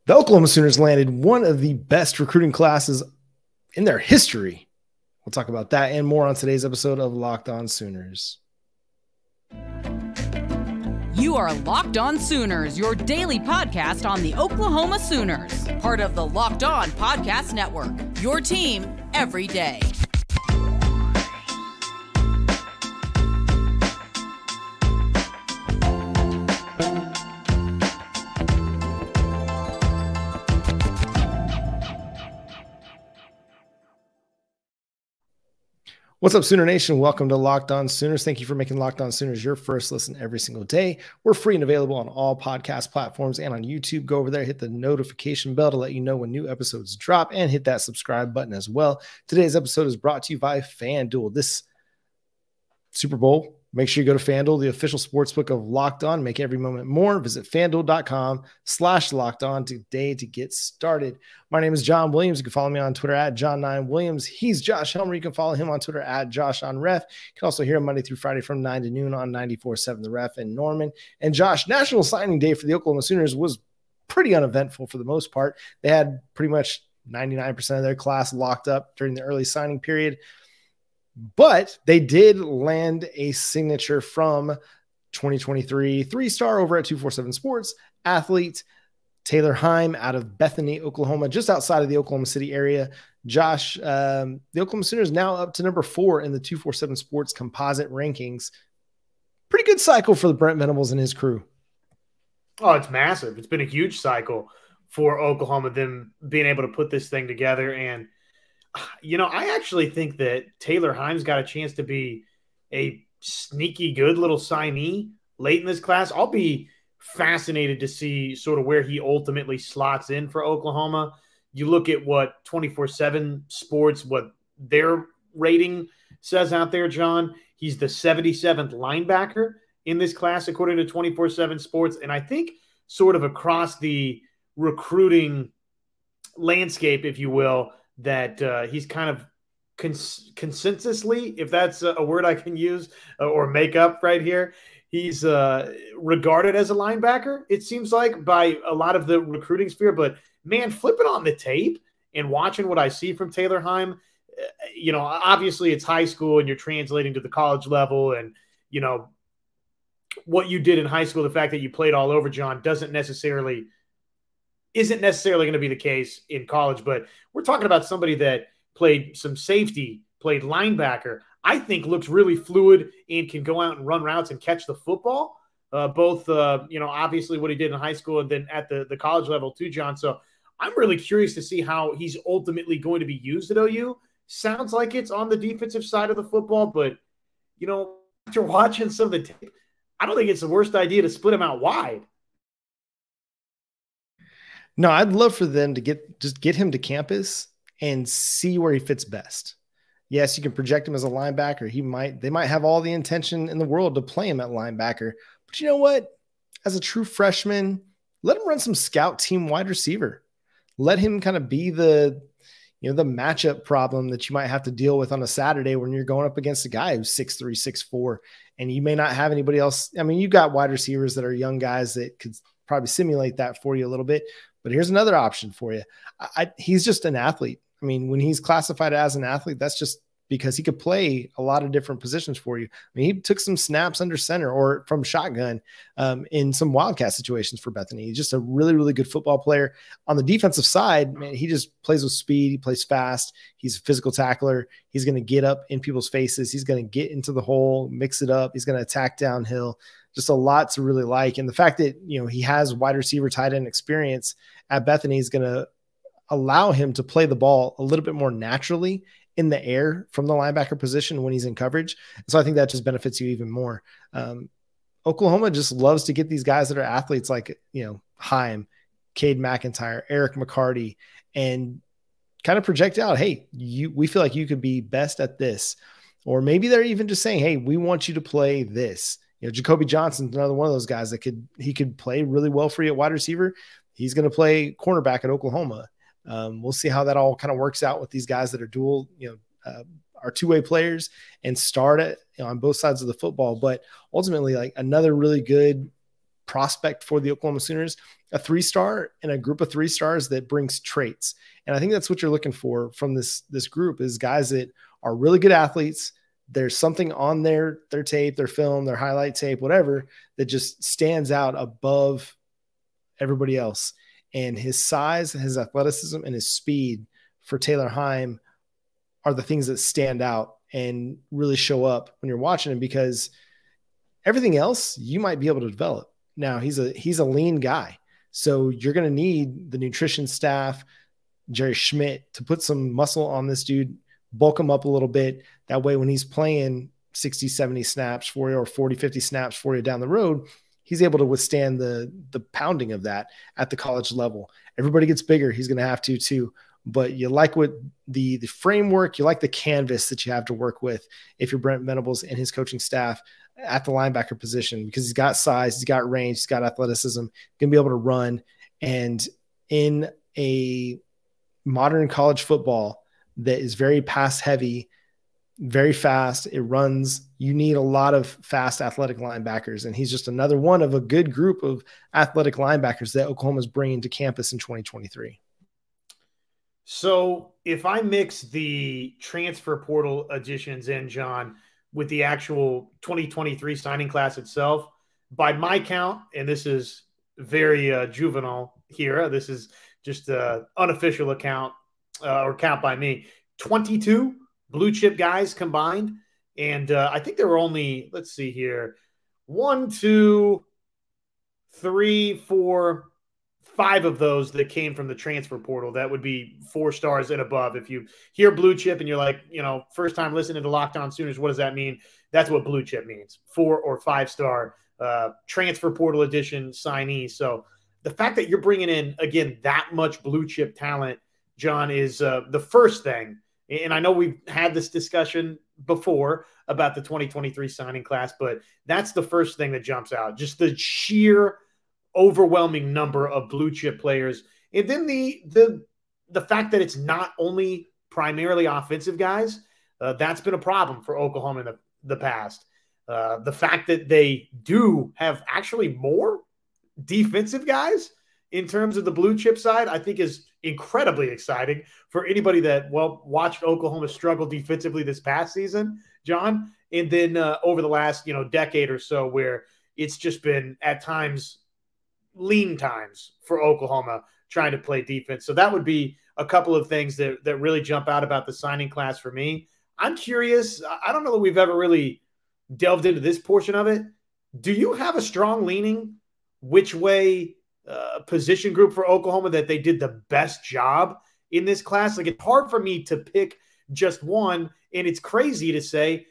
The Oklahoma Sooners landed one of the best recruiting classes in their history. We'll talk about that and more on today's episode of Locked On Sooners. You are Locked On Sooners, your daily podcast on the Oklahoma Sooners, part of the Locked On Podcast Network, your team every day. What's up, Sooner Nation? Welcome to Locked On Sooners. Thank you for making Locked On Sooners your first listen every single day. We're free and available on all podcast platforms and on YouTube. Go over there, hit the notification bell to let you know when new episodes drop, and hit that subscribe button as well. Today's episode is brought to you by FanDuel. This Super Bowl, make sure you go to FanDuel, the official sportsbook of Locked On. Make every moment more. Visit FanDuel.com/LockedOn today to get started. My name is John Williams. You can follow me on Twitter at John9Williams. He's Josh Helmer. You can follow him on Twitter at JoshOnRef. You can also hear him Monday through Friday from 9 to noon on 94.7 The Ref in Norman. And Josh, National Signing Day for the Oklahoma Sooners was pretty uneventful for the most part. They had pretty much 99% of their class locked up during the early signing period. But they did land a signature from 2023 three-star over at 247 Sports athlete Taylor Heim out of Bethany, Oklahoma, just outside of the Oklahoma City area. Josh, the Oklahoma Sooners now up to number 4 in the 247 Sports composite rankings. Pretty good cycle for the Brent Venables and his crew. Oh, it's massive. It's been a huge cycle for Oklahoma, them being able to put this thing together. And you know, I actually think that Taylor Heim's got a chance to be a sneaky good little signee late in this class. I'll be fascinated to see sort of where he ultimately slots in for Oklahoma. You look at what 24/7 Sports, what their rating says out there, John. He's the 77th linebacker in this class, according to 24/7 Sports. And I think sort of across the recruiting landscape, if you will, that he's kind of consensusly, if that's a word I can use or make up right here, he's regarded as a linebacker, it seems like, by a lot of the recruiting sphere. But, man, flipping on the tape and watching what I see from Taylor Heim, you know, obviously it's high school and you're translating to the college level. And, you know, what you did in high school, the fact that you played all over, John, isn't necessarily going to be the case in college. But we're talking about somebody that played some safety, played linebacker, I think looks really fluid and can go out and run routes and catch the football. Both, you know, obviously what he did in high school and then at the college level too, John. So I'm really curious to see how he's ultimately going to be used at OU. Sounds like it's on the defensive side of the football, but, you know, after watching some of the tape, I don't think it's the worst idea to split him out wide. No, I'd love for them to get him to campus and see where he fits best. Yes, you can project him as a linebacker. They might have all the intention in the world to play him at linebacker. But you know what? As a true freshman, let him run some scout team wide receiver. Let him kind of be the matchup problem that you might have to deal with on a Saturday when you're going up against a guy who's 6'3", 6'4", and you may not have anybody else. I mean, you've got wide receivers that are young guys that could probably simulate that for you a little bit. But here's another option for you. He's just an athlete. I mean, when he's classified as an athlete, that's just because he could play a lot of different positions for you. I mean, he took some snaps under center or from shotgun in some wildcat situations for Bethany. He's just a really, really good football player. On the defensive side, man, he just plays with speed. He plays fast. He's a physical tackler. He's going to get up in people's faces. He's going to get into the hole, mix it up. He's going to attack downhill. Just a lot to really like. And the fact that, you know, he has wide receiver tight end experience at Bethany is going to allow him to play the ball a little bit more naturally in the air from the linebacker position when he's in coverage. And so I think that just benefits you even more. Oklahoma just loves to get these guys that are athletes like, you know, Heim, Cade McIntyre, Eric McCarty, and kind of project out, hey, we feel like you could be best at this. Or maybe they're even just saying, hey, we want you to play this. You know, Jacoby Johnson's another one of those guys that he could play really well for you at wide receiver. He's going to play cornerback at Oklahoma. We'll see how that all kind of works out with these guys that are dual, are two-way players and start on both sides of the football. But ultimately, like, another really good prospect for the Oklahoma Sooners, a 3-star and a group of 3 stars that brings traits. And I think that's what you're looking for from this group, is guys that are really good athletes. There's something on their tape, their film, their highlight tape, whatever, that just stands out above everybody else. And his size, his athleticism, and his speed for Taylor Heim are the things that stand out and really show up when you're watching him, because everything else you might be able to develop. Now he's a lean guy. So you're going to need the nutrition staff, Jerry Schmidt, to put some muscle on this dude, bulk him up a little bit. That way, when he's playing 60, 70 snaps for you, or 40, 50 snaps for you down the road, he's able to withstand the pounding of that at the college level. Everybody gets bigger. He's going to have to too. But you like what the framework, you like the canvas that you have to work with if you're Brent Venables and his coaching staff at the linebacker position, because he's got size, he's got range, he's got athleticism, going to be able to run. And in a modern college football that is very pass heavy, very fast, it runs, you need a lot of fast athletic linebackers. And he's just another one of a good group of athletic linebackers that Oklahoma is bringing to campus in 2023. So if I mix the transfer portal additions in, John, with the actual 2023 signing class itself, by my count, and this is very juvenile here, this is just an unofficial account or count by me, 22 blue chip guys combined. And I think there were only, let's see here, 1, 2, 3, 4, 5 of those that came from the transfer portal. That would be 4 stars and above. If you hear blue chip and you're like, first time listening to Locked On Sooners, what does that mean? That's what blue chip means. 4 or 5 star transfer portal edition signees. So the fact that you're bringing in, again, that much blue chip talent, John, is the first thing. And I know we've had this discussion before about the 2023 signing class, but that's the first thing that jumps out. Just the sheer overwhelming number of blue chip players. And then the fact that it's not only primarily offensive guys, that's been a problem for Oklahoma in the past. The fact that they do have actually more defensive guys in terms of the blue chip side, I think is incredibly exciting for anybody that, watched Oklahoma struggle defensively this past season, John. And then over the last, decade or so, where it's just been at times lean times for Oklahoma trying to play defense. So that would be a couple of things that really jump out about the signing class for me. I'm curious. I don't know that we've ever really delved into this portion of it. Do you have a strong leaning which way position group for Oklahoma that they did the best job in this class? Like, it's hard for me to pick just one, and it's crazy to say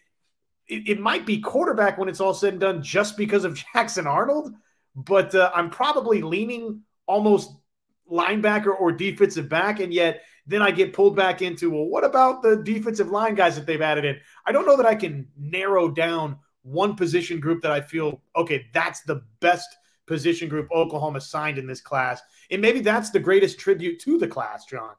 it might be quarterback when it's all said and done just because of Jackson Arnold, but I'm probably leaning almost linebacker or defensive back, and yet then I get pulled back into, well, what about the defensive line guys that they've added in? I don't know that I can narrow down one position group that I feel, okay, that's the best position group Oklahoma signed in this class. And maybe that's the greatest tribute to the class, John.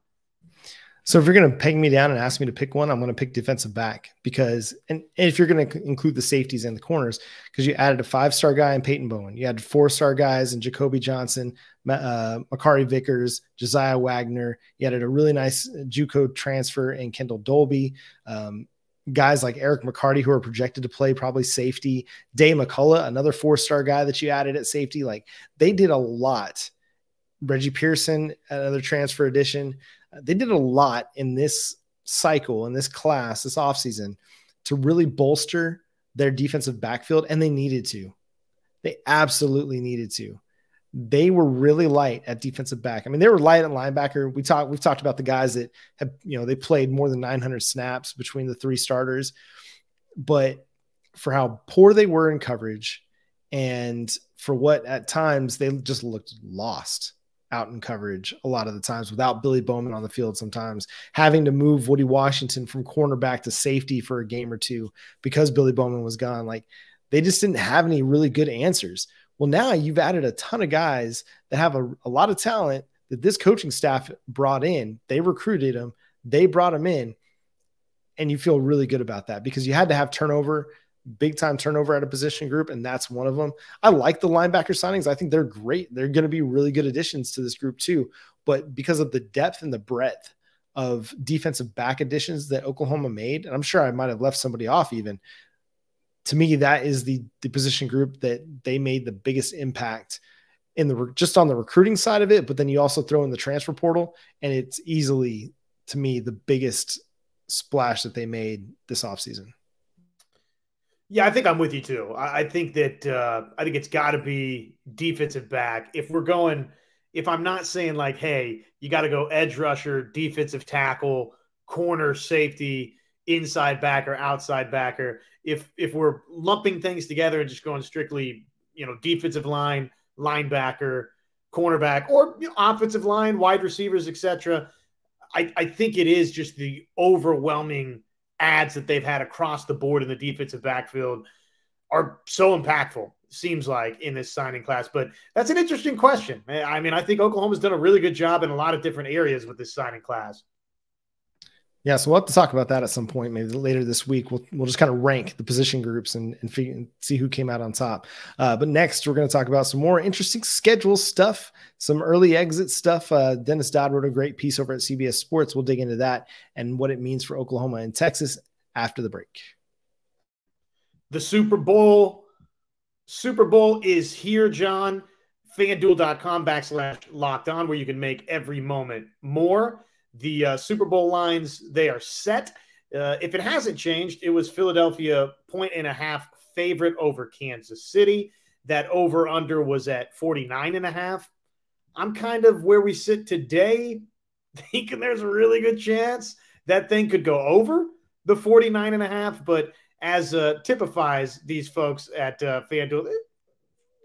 So if you're going to peg me down and ask me to pick one, I'm going to pick defensive back, because, and if you're going to include the safeties and the corners, because you added a 5-star guy in Peyton Bowen, you had 4-star guys in Jacoby Johnson, Makari Vickers, Josiah Wagner. You added a really nice JUCO transfer in Kendall Dolby. Guys like Eric McCarty, who are projected to play probably safety. Day McCullough, another 4-star guy that you added at safety. Like, they did a lot. Reggie Pearson, another transfer addition. They did a lot in this cycle, in this class, this offseason, to really bolster their defensive backfield, and they needed to. They absolutely needed to. They were really light at defensive back. I mean, they were light at linebacker. We've talked about the guys that have, they played more than 900 snaps between the 3 starters, but for how poor they were in coverage, and for what at times they just looked lost out in coverage a lot of the times without Billy Bowman on the field, sometimes having to move Woody Washington from cornerback to safety for a game or two because Billy Bowman was gone. Like, they just didn't have any really good answers. Well, now you've added a ton of guys that have a lot of talent that this coaching staff brought in. They recruited them. They brought them in. And you feel really good about that, because you had to have turnover big time turnover at a position group, and that's one of them. I like the linebacker signings. I think they're great. They're going to be really good additions to this group too. But because of the depth and the breadth of defensive back additions that Oklahoma made, and I'm sure I might have left somebody off even, to me, that is the position group that they made the biggest impact in the just on the recruiting side of it. But then you also throw in the transfer portal, and it's easily, to me, the biggest splash that they made this offseason. Yeah, I think I'm with you too. I think that I think it's got to be defensive back. If I'm not saying like, hey, you got to go edge rusher, defensive tackle, corner, safety, inside backer, outside backer. If we're lumping things together and just going strictly, defensive line, linebacker, cornerback, or offensive line, wide receivers, etc., I think it is just the overwhelming ads that they've had across the board in the defensive backfield are so impactful, seems like, in this signing class. But that's an interesting question. I mean, I think Oklahoma's done a really good job in a lot of different areas with this signing class. Yeah, so we'll have to talk about that at some point, maybe later this week. We'll just kind of rank the position groups and see who came out on top. But next, we're going to talk about some more interesting schedule stuff, some early exit stuff. Dennis Dodd wrote a great piece over at CBS Sports. We'll dig into that and what it means for Oklahoma and Texas after the break. The Super Bowl is here, John. FanDuel.com/LockedOn, where you can make every moment more. The Super Bowl lines, they are set. If it hasn't changed, it was Philadelphia 1.5 favorite over Kansas City. That over-under was at 49.5. I'm kind of where we sit today, thinking there's a really good chance that thing could go over the 49.5. But as typifies these folks at FanDuel, they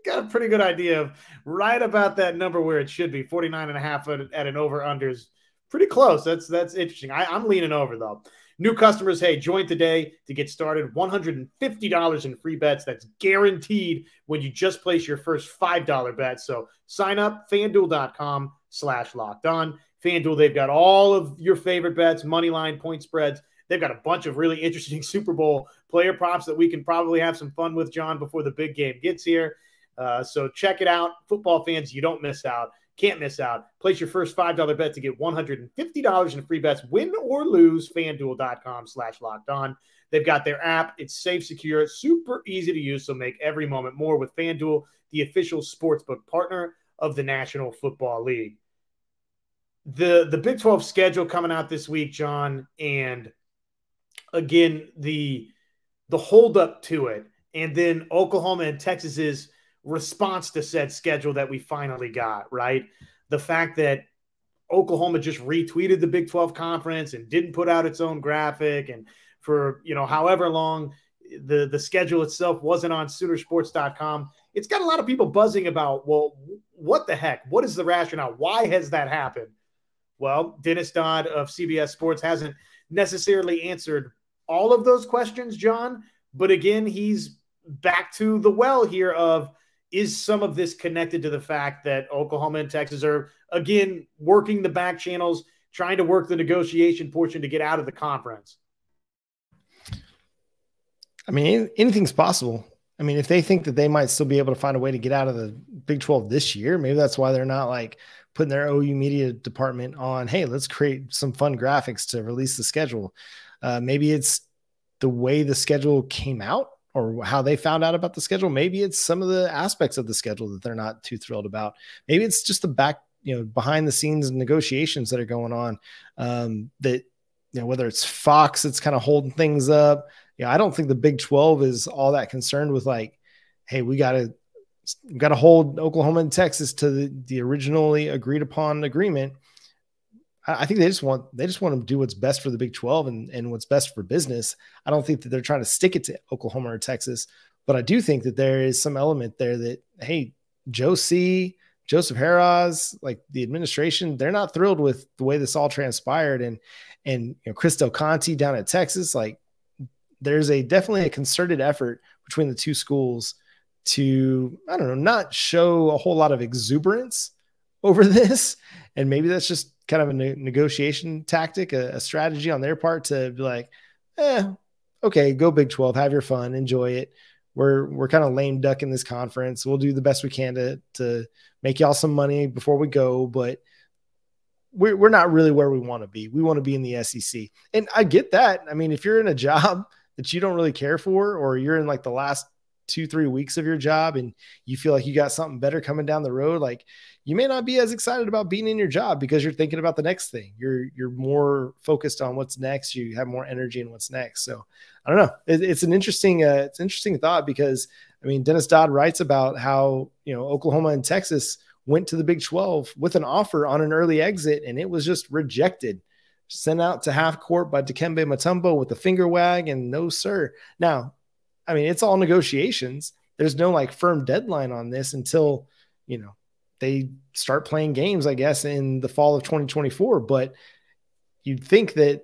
got a pretty good idea of right about that number where it should be. 49.5 at an over-under is pretty close. That's interesting. I'm leaning over, though. New customers, hey, join today to get started. $150 in free bets. That's guaranteed when you just place your first $5 bet. So sign up, FanDuel.com/LockedOn. FanDuel, they've got all of your favorite bets, money line, point spreads. They've got a bunch of really interesting Super Bowl player props that we can probably have some fun with, John, before the big game gets here. So check it out. Football fans, you don't miss out. Can't miss out. Place your first $5 bet to get $150 in free bets, win or lose. FanDuel.com/LockedOn. They've got their app. It's safe, secure, super easy to use. So make every moment more with FanDuel, the official sportsbook partner of the National Football League. The Big 12 schedule coming out this week, John, and again, the hold up to it, and then Oklahoma and Texas's response to said schedule that we finally got, right? The fact that Oklahoma just retweeted the Big 12 conference and didn't put out its own graphic, and for however long the schedule itself wasn't on Soonersports.com, it's got a lot of people buzzing about, well, what the heck? What is the rationale? Why has that happened? Well, Dennis Dodd of CBS Sports hasn't necessarily answered all of those questions, John, but again, he's back to the well here of, is some of this connected to the fact that Oklahoma and Texas are, again, working the back channels, trying to work the negotiation portion to get out of the conference? I mean, anything's possible. I mean, if they think that they might still be able to find a way to get out of the Big 12 this year, maybe that's why they're not like putting their OU media department on, hey, let's create some fun graphics to release the schedule. Maybe it's the way the schedule came out, or how they found out about the schedule. Maybe it's some of the aspects of the schedule that they're not too thrilled about. Maybe it's just the behind the scenes negotiations that are going on, that, whether it's Fox that's kind of holding things up. I don't think the Big 12 is all that concerned with like, hey, we got to hold Oklahoma and Texas to the originally agreed upon agreement. I think they just want to do what's best for the Big 12 and what's best for business. I don't think that they're trying to stick it to Oklahoma or Texas, but I do think that there is some element there that, hey, Joe C., Joseph Harraz, like the administration, they're not thrilled with the way this all transpired. And Chris Del Conte down at Texas, like there's definitely a concerted effort between the two schools to, I don't know, not show a whole lot of exuberance over this. And maybe that's just kind of a negotiation tactic, a strategy on their part to be like, okay, go Big 12, have your fun, enjoy it. We're kind of lame duck in this conference. We'll do the best we can to make y'all some money before we go, but we're not really where we want to be. We want to be in the SEC. And I get that. I mean, if you're in a job that you don't really care for, or you're in like the last 2-3 weeks of your job and you feel like you got something better coming down the road, like you may not be as excited about being in your job because you're thinking about the next thing. You're more focused on what's next. You have more energy in what's next. So I don't know. It's an interesting thought, because I mean, Dennis Dodd writes about how, Oklahoma and Texas went to the Big 12 with an offer on an early exit, and it was just rejected, sent out to half court by Dikembe Mutombo with a finger wag, and no, sir. Now, I mean, it's all negotiations. There's no like firm deadline on this until, they start playing games, I guess, in the fall of 2024. But you'd think that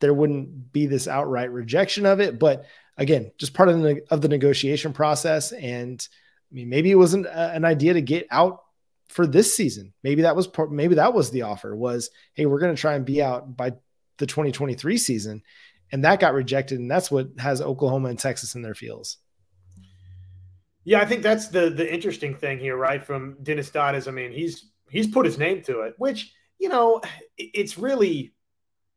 there wouldn't be this outright rejection of it. But again, just part of the negotiation process. And I mean, maybe it wasn't an idea to get out for this season. Maybe that was the offer was, hey, we're going to try and be out by the 2023 season. And that got rejected. And that's what has Oklahoma and Texas in their feels. Yeah, I think that's the interesting thing here, right? From Dennis Dodd is, I mean, he's put his name to it, which,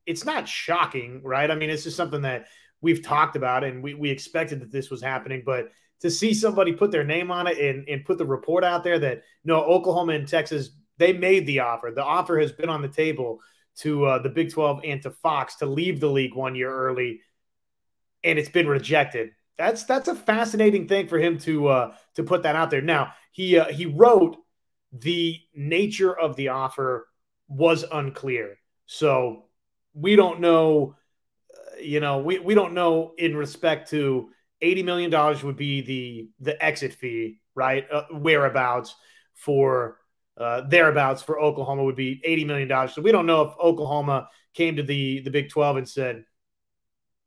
it's not shocking, right? I mean, it's just something that we've talked about, and we expected that this was happening, but to see somebody put their name on it and put the report out there that, no, Oklahoma and Texas, they made the offer. The offer has been on the table to the Big 12 and to Fox to leave the league 1 year early, and it's been rejected. That's a fascinating thing for him to put that out there. Now, he wrote the nature of the offer was unclear. So we don't know, we don't know in respect to $80 million would be the exit fee, right? Thereabouts for Oklahoma would be $80 million. So we don't know if Oklahoma came to the Big 12 and said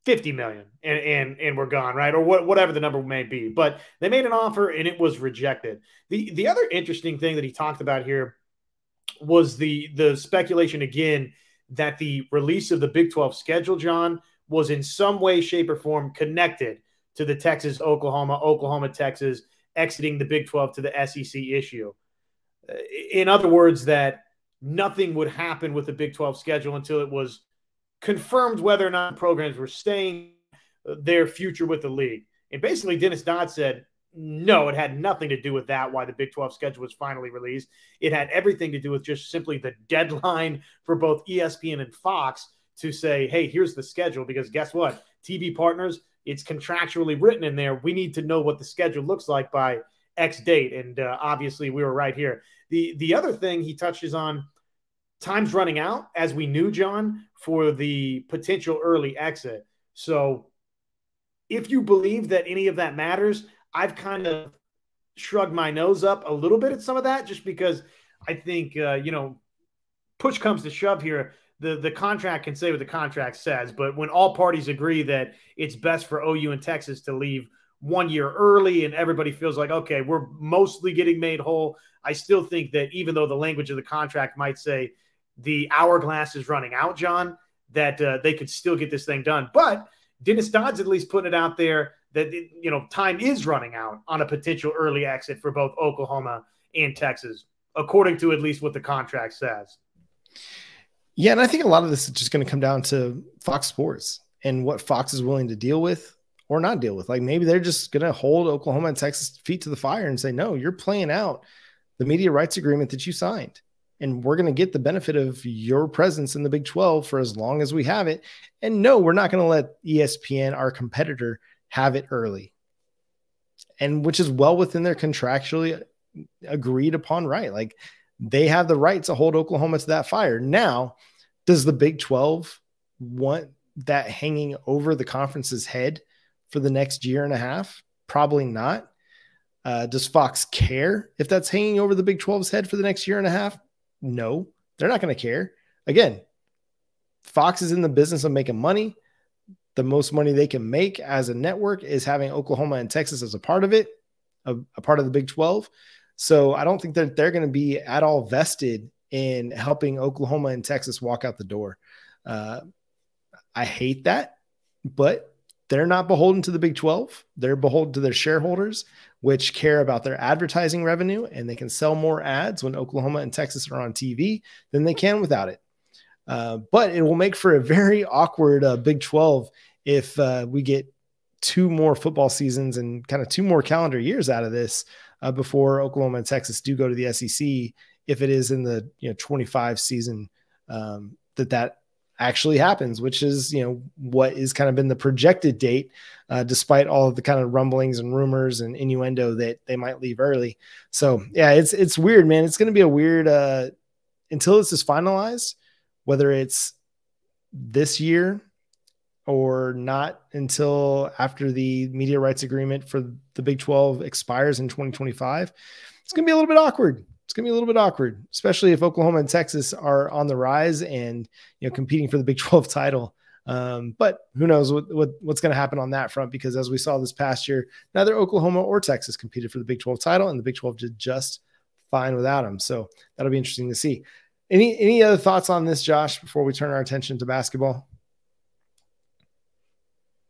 $50 million and we're gone, right? Or whatever the number may be. But they made an offer and it was rejected. The other interesting thing that he talked about here was the speculation again that the release of the Big 12 schedule, John, was in some way, shape, or form connected to the Oklahoma, Texas exiting the Big 12 to the SEC issue. In other words, that nothing would happen with the Big 12 schedule until it was confirmed whether or not programs were staying their future with the league. And basically, Dennis Dodd said, no, it had nothing to do with that, why the Big 12 schedule was finally released. It had everything to do with just simply the deadline for both ESPN and Fox to say, hey, here's the schedule, because guess what? TV partners, it's contractually written in there. We need to know what the schedule looks like by X date. And obviously, we were right here. The other thing he touches on, time's running out, as we knew, John, for the potential early exit. So if you believe that any of that matters, I've kind of shrugged my nose up a little bit at some of that, just because I think, push comes to shove here. The contract can say what the contract says, but when all parties agree that it's best for OU and Texas to leave 1 year early and everybody feels like, okay, we're mostly getting made whole, I still think that even though the language of the contract might say the hourglass is running out, John, that they could still get this thing done. But Dennis Dodd's at least putting it out there that, time is running out on a potential early exit for both Oklahoma and Texas, according to at least what the contract says. Yeah, and I think a lot of this is just going to come down to Fox Sports and what Fox is willing to deal with or not deal with. Like, maybe they're just going to hold Oklahoma and Texas feet to the fire and say, no, you're playing out the media rights agreement that you signed, and we're going to get the benefit of your presence in the Big 12 for as long as we have it. And no, we're not going to let ESPN, our competitor, have it early, and which is well within their contractually agreed upon right. Like, they have the right to hold Oklahoma to that fire. Now, does the Big 12 want that hanging over the conference's head for the next year and a half? Probably not. Does Fox care if that's hanging over the Big 12's head for the next year and a half? No, they're not going to care. Again, Fox is in the business of making money. The most money they can make as a network is having Oklahoma and Texas as a part of it, a part of the Big 12. So I don't think that they're going to be at all vested in helping Oklahoma and Texas walk out the door. I hate that, but they're not beholden to the Big 12. They're beholden to their shareholders, which care about their advertising revenue, and they can sell more ads when Oklahoma and Texas are on TV than they can without it. But it will make for a very awkward Big 12 if we get 2 more football seasons and kind of 2 more calendar years out of this before Oklahoma and Texas do go to the SEC. If it is in the 25 season that actually happens, which is what is kind of been the projected date, despite all of the kind of rumblings and rumors and innuendo that they might leave early. So yeah, it's weird, man. It's going to be a weird until this is finalized, whether it's this year or not until after the media rights agreement for the Big 12 expires in 2025. It's going to be a little bit awkward. It's going to be a little bit awkward, especially if Oklahoma and Texas are on the rise and competing for the Big 12 title. But who knows what's going to happen on that front, because as we saw this past year, neither Oklahoma or Texas competed for the Big 12 title, and the Big 12 did just fine without them. So that'll be interesting to see. Any other thoughts on this, Josh, before we turn our attention to basketball?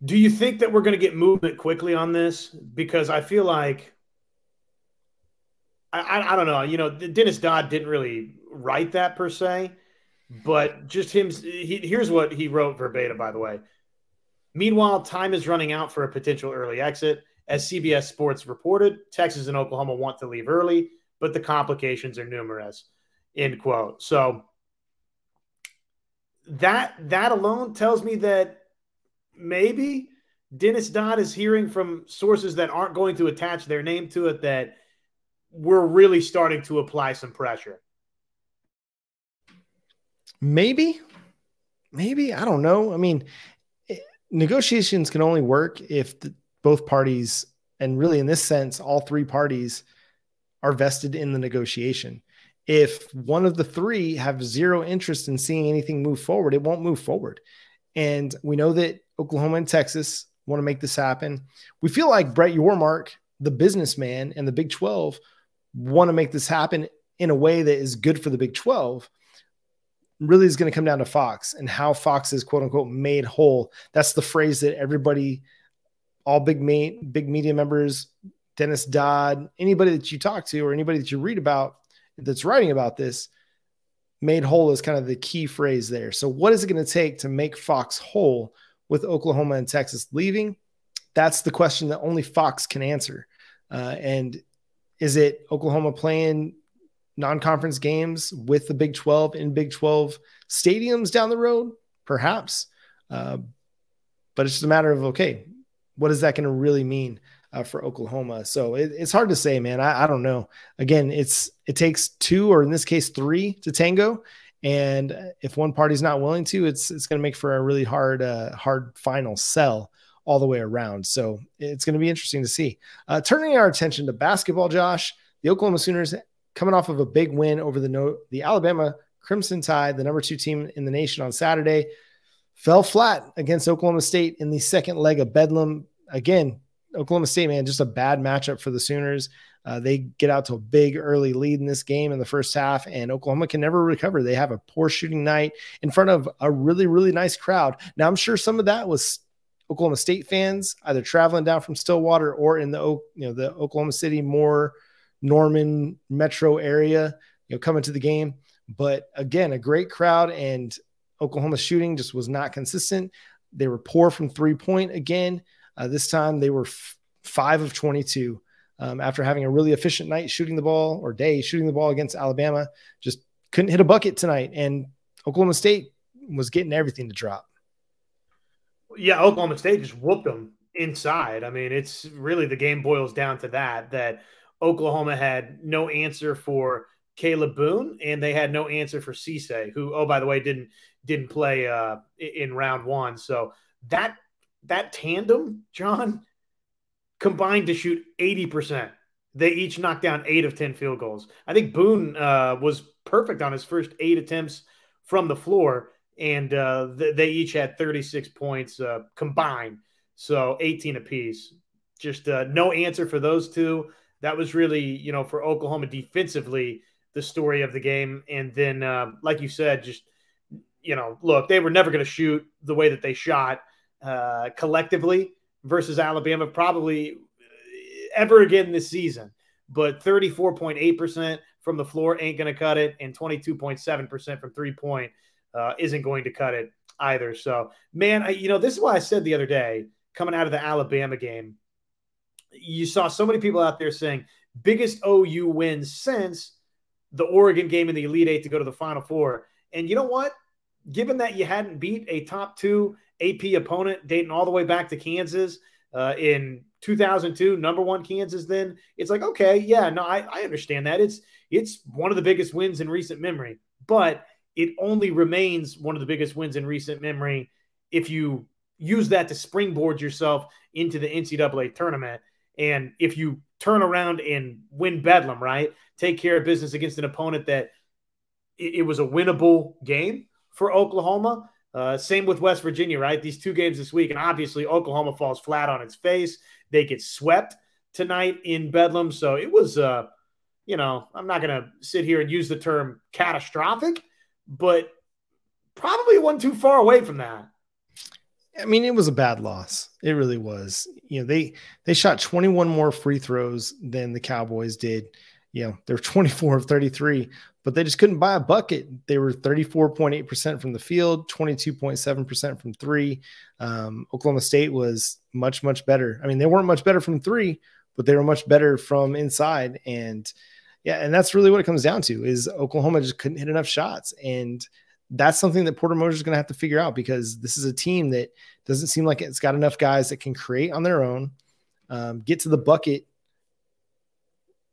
Do you think that we're going to get movement quickly on this? Because I feel like, I don't know, Dennis Dodd didn't really write that per se, but just here's what he wrote verbatim, by the way. Meanwhile, time is running out for a potential early exit. As CBS Sports reported, Texas and Oklahoma want to leave early, but the complications are numerous, end quote. So that alone tells me that maybe Dennis Dodd is hearing from sources that aren't going to attach their name to it that we're really starting to apply some pressure. Maybe, I don't know. I mean, negotiations can only work if both parties, and really in this sense, all 3 parties, are vested in the negotiation. If one of the 3 have zero interest in seeing anything move forward, it won't move forward. And we know that Oklahoma and Texas want to make this happen. We feel like Brett Yormark, the businessman, and the Big 12 want to make this happen in a way that is good for the Big 12. Really is going to come down to Fox and how Fox is, quote unquote, made whole. That's the phrase that everybody, all big media members, Dennis Dodd, anybody that you talk to or anybody that you read about that's writing about this, made whole is kind of the key phrase there. So what is it going to take to make Fox whole with Oklahoma and Texas leaving? That's the question that only Fox can answer. And is it Oklahoma playing non-conference games with the Big 12 in Big 12 stadiums down the road? Perhaps. But it's just a matter of, okay, what is that going to really mean for Oklahoma? So it's hard to say, man. I don't know. Again, it takes 2, or in this case 3, to tango. And if one party's not willing to, it's going to make for a really hard final sell all the way around. So it's going to be interesting to see. Turning our attention to basketball, Josh, the Oklahoma Sooners, coming off of a big win over the Alabama Crimson Tide, the number 2 team in the nation on Saturday, fell flat against Oklahoma State in the second leg of Bedlam. Again, Oklahoma State, man, just a bad matchup for the Sooners. They get out to a big early lead in this game in the first half, and Oklahoma can never recover. They have a poor shooting night in front of a really, really nice crowd. Now, I'm sure some of that was Oklahoma State fans either traveling down from Stillwater or in the Oklahoma City, more Norman metro area, coming to the game. But again, a great crowd, and Oklahoma shooting just was not consistent. They were poor from 3-point again. This time they were 5 of 22 after having a really efficient night shooting the ball against Alabama. Just couldn't hit a bucket tonight, and Oklahoma State was getting everything to drop. Yeah, Oklahoma State just whooped them inside. I mean, it's really, the game boils down to that Oklahoma had no answer for Caleb Boone, and they had no answer for Cisse, who, oh, by the way, didn't play in round 1. So that tandem, John, combined to shoot 80%. They each knocked down 8 of 10 field goals. I think Boone was perfect on his first 8 attempts from the floor, and they each had 36 points combined, so 18 apiece. Just no answer for those two. That was really, for Oklahoma defensively, the story of the game. And then, like you said, just, look, they were never going to shoot the way that they shot collectively versus Alabama probably ever again this season. But 34.8% from the floor ain't going to cut it, and 22.7% from three-point isn't going to cut it either. So, man, this is why I said the other day, coming out of the Alabama game, you saw so many people out there saying biggest OU win since the Oregon game in the Elite Eight to go to the Final Four. And you know what? Given that you hadn't beat a top 2 AP opponent dating all the way back to Kansas in 2002, number 1 Kansas then, it's like, okay, yeah, no, I understand that. It's one of the biggest wins in recent memory, but it only remains one of the biggest wins in recent memory if you use that to springboard yourself into the NCAA tournament. And if you turn around and win Bedlam, right, take care of business against an opponent that it was a winnable game for Oklahoma. Same with West Virginia, right? These 2 games this week, and obviously Oklahoma falls flat on its face. They get swept tonight in Bedlam. So it was, I'm not going to sit here and use the term catastrophic, but probably wasn't too far away from that. I mean, it was a bad loss. It really was. They shot 21 more free throws than the Cowboys did. They're 24 of 33, but they just couldn't buy a bucket. They were 34.8% from the field, 22.7% from 3. Oklahoma State was much, much better. I mean, they weren't much better from 3, but they were much better from inside. And that's really what it comes down to, is Oklahoma just couldn't hit enough shots. And that's something that Porter Moser is going to have to figure out, because this is a team that doesn't seem like it's got enough guys that can create on their own, get to the bucket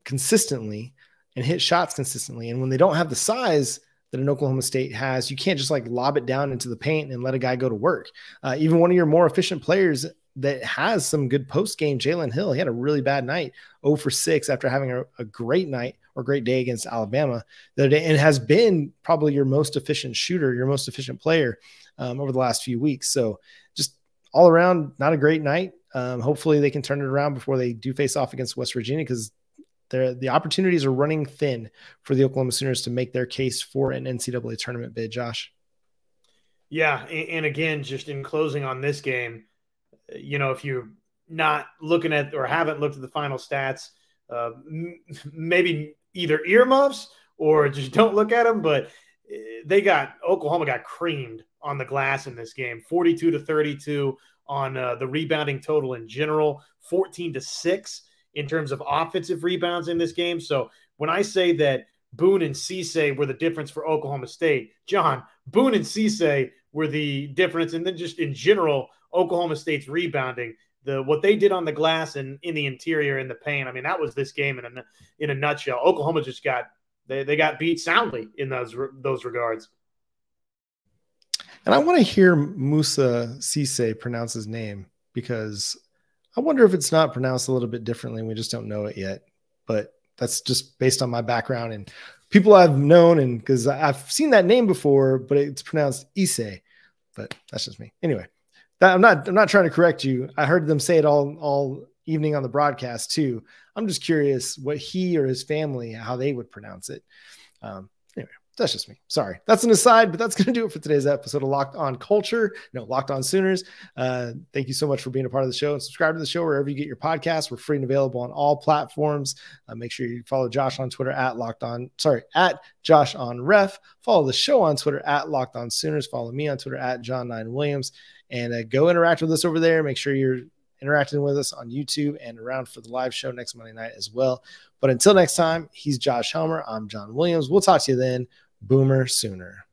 consistently and hit shots consistently. And when they don't have the size that an Oklahoma State has, you can't just like lob it down into the paint and let a guy go to work. Even one of your more efficient players that has some good post game, Jalen Hill, he had a really bad night, 0 for 6 after having a great night or great day against Alabama the other day, and has been probably your most efficient shooter, your most efficient player over the last few weeks. So just all around, not a great night. Hopefully they can turn it around before they do face off against West Virginia, because the opportunities are running thin for the Oklahoma Sooners to make their case for an NCAA tournament bid, Josh. Yeah, and again, just in closing on this game, if you're not looking at or haven't looked at the final stats, maybe either earmuffs or just don't look at them, but Oklahoma got creamed on the glass in this game, 42-32 on the rebounding total in general, 14-6 in terms of offensive rebounds in this game. So when I say that Boone and Cisse were the difference for Oklahoma State, John, Boone and Cisse were the difference. And then just in general, Oklahoma State's rebounding, what they did on the glass and in the interior in the paint. I mean, that was this game in a nutshell. Oklahoma just got beat soundly in those regards. And I want to hear Musa Cisse pronounce his name, because I wonder if it's not pronounced a little bit differently and we just don't know it yet. But that's just based on my background and people I've known, and because I've seen that name before, but it's pronounced Isse. But that's just me. Anyway, I'm not trying to correct you. I heard them say it all evening on the broadcast too. I'm just curious what he or his family, how they would pronounce it. Anyway, that's just me. Sorry. That's an aside, but that's going to do it for today's episode of Locked On Culture. Locked On Sooners. Thank you so much for being a part of the show, and subscribe to the show wherever you get your podcasts. We're free and available on all platforms. Make sure you follow Josh on Twitter at Josh on Ref. Follow the show on Twitter at Locked On Sooners. Follow me on Twitter at John9Williams, and go interact with us over there. Make sure you're interacting with us on YouTube and around for the live show next Monday night as well. But until next time, he's Josh Helmer. I'm John Williams. We'll talk to you then. Boomer Sooner.